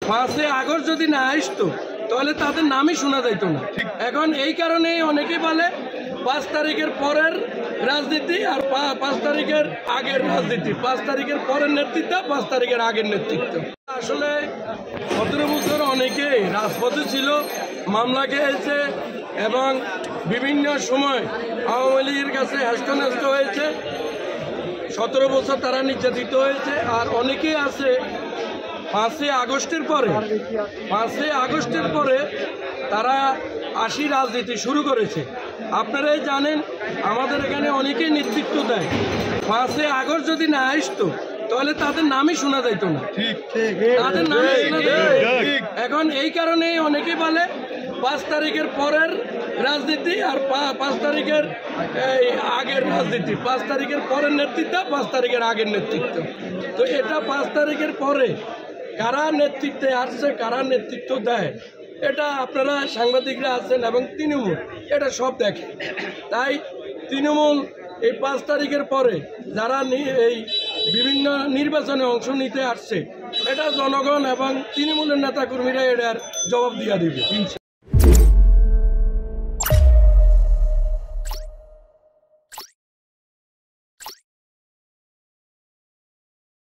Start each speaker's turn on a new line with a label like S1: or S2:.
S1: 5 August যদি না আসতো তাহলে তাদের নামই শোনা যাইতো না। এখন এই কারণে অনেকেই বলে 5 তারিখের পরের রাজনীতি আর 5 তারিখের আগের রাজনীতি, 5 তারিখের পরের নেতৃত্ব, 5 তারিখের আগের নেতৃত্ব। আসলে 17 বছর অনেকেই রাজপথে ছিল, মামলা খেয়েছে এবং বিভিন্ন সময় আওয়ামী লীগের কাছে হ্যাস্ত হয়েছে। 17 বছর তারা নির্যাতিত হয়েছে। আর অনেকেই আছে 5 আগস্টের পরে তারা আসি রাজনীতি শুরু করেছে। আপনারাই জানেন আমাদের এখানে অনেকেই নেতৃত্ব দেয়। 5 আগস্ট যদি না আসতো তাহলে তাদের নামই শোনা যাইতো না। তাদের নামই শোনা যাইতো। এখন এই কারণে অনেকেই বলে 5 তারিখের পরের রাজনীতি আর 5 তারিখের আগের রাজনীতি, 5 তারিখের পরের নেতৃত্ব, 5 তারিখের আগের নেতৃত্ব। তো এটা 5 তারিখের পরে কারা নেতৃত্বে আসছে, কারা নেতৃত্ব দেয়, এটা আপনারা সাংবাদিকরা আছেন এবং তৃণমূল এটা সব দেখে। তাই তৃণমূল এই 5 তারিখের পরে যারা এই বিভিন্ন নির্বাচনে অংশ নিতে আসছে, এটা জনগণ এবং তৃণমূলের নেতাকর্মীরা এটার জবাব দিয়ে দিবে।